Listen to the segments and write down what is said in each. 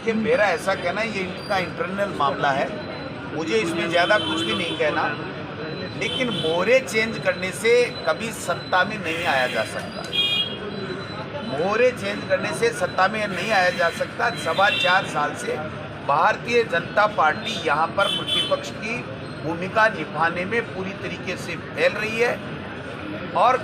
देखिए, मेरा ऐसा कहना है ये इनका इंटरनल मामला है, मुझे इसमें ज़्यादा कुछ भी नहीं कहना। लेकिन मोहरे चेंज करने से कभी सत्ता में नहीं आया जा सकता। मोहरे चेंज करने से सत्ता में नहीं आया जा सकता। 4.25 साल से भारतीय जनता पार्टी यहाँ पर प्रतिपक्ष की भूमिका निभाने में पूरी तरीके से फैल रही है और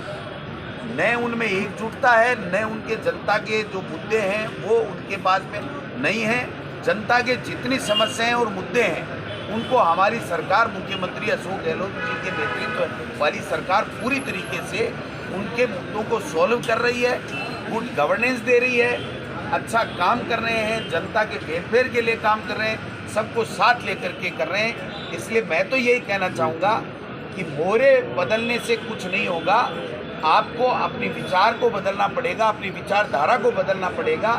न उनमें एकजुटता है, न उनके जनता के जो मुद्दे हैं वो उनके पास में नहीं हैं। जनता के जितनी समस्याएं और मुद्दे हैं उनको हमारी सरकार, मुख्यमंत्री अशोक गहलोत जी के नेतृत्व वाली सरकार पूरी तरीके से उनके मुद्दों को सॉल्व कर रही है, गुड गवर्नेंस दे रही है, अच्छा काम कर रहे हैं, जनता के वेलफेयर के लिए काम कर रहे हैं, सबको साथ लेकर के कर रहे हैं। इसलिए मैं तो यही कहना चाहूँगा कि मोहरे बदलने से कुछ नहीं होगा। आपको अपने विचार को बदलना पड़ेगा, अपनी विचारधारा को बदलना पड़ेगा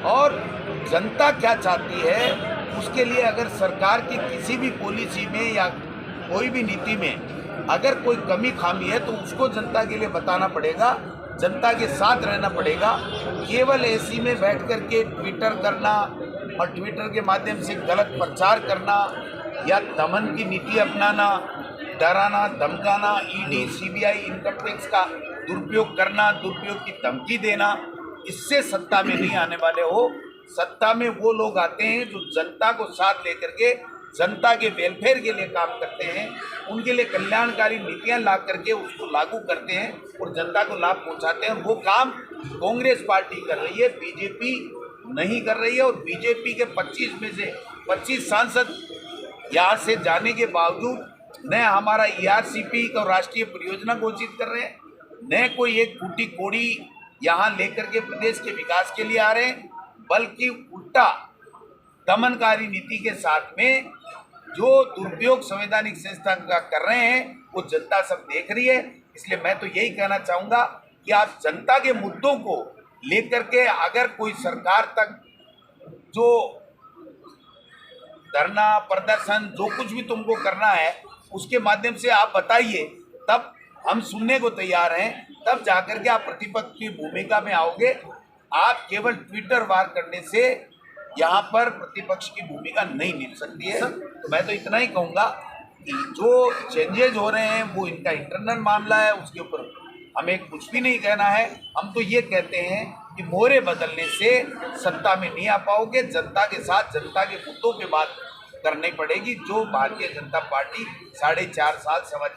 और जनता क्या चाहती है उसके लिए अगर सरकार की किसी भी पॉलिसी में या कोई भी नीति में अगर कोई कमी खामी है तो उसको जनता के लिए बताना पड़ेगा, जनता के साथ रहना पड़ेगा। केवल एसी में बैठ कर के ट्विटर करना और ट्विटर के माध्यम से गलत प्रचार करना या दमन की नीति अपनाना, डराना धमकाना, ईडी सीबीआई इनकम टैक्स का दुरुपयोग करना, दुरुपयोग की धमकी देना, इससे सत्ता में नहीं आने वाले हो। सत्ता में वो लोग आते हैं जो जनता को साथ लेकर के जनता के वेलफेयर के लिए काम करते हैं, उनके लिए कल्याणकारी नीतियां ला करके उसको लागू करते हैं और जनता को लाभ पहुंचाते हैं। और वो काम कांग्रेस पार्टी कर रही है, बीजेपी नहीं कर रही है। और बीजेपी के 25 में से 25 सांसद यहाँ से जाने के बावजूद न हमारा ERCP को राष्ट्रीय परियोजना घोषित कर रहे हैं, न कोई एक फूटी कोड़ी यहाँ लेकर के प्रदेश के विकास के लिए आ रहे हैं, बल्कि उल्टा दमनकारी नीति के साथ में जो दुरुपयोग संवैधानिक संस्था का कर रहे हैं वो जनता सब देख रही है। इसलिए मैं तो यही कहना चाहूँगा कि आप जनता के मुद्दों को लेकर के अगर कोई सरकार तक जो धरना प्रदर्शन जो कुछ भी तुमको करना है उसके माध्यम से आप बताइए, तब हम सुनने को तैयार हैं। तब जाकर के आप प्रतिपक्ष की भूमिका में आओगे। आप केवल ट्विटर वार करने से यहाँ पर प्रतिपक्ष की भूमिका नहीं मिल सकती है। तो मैं तो इतना ही कहूँगा कि जो चेंजेज हो रहे हैं वो इनका इंटरनल मामला है, उसके ऊपर हमें कुछ भी नहीं कहना है। हम तो ये कहते हैं कि मोहरे बदलने से सत्ता में नहीं आ पाओगे। जनता के साथ जनता के मुद्दों पे बात करनी पड़ेगी, जो भारतीय जनता पार्टी 4.5 साल समझ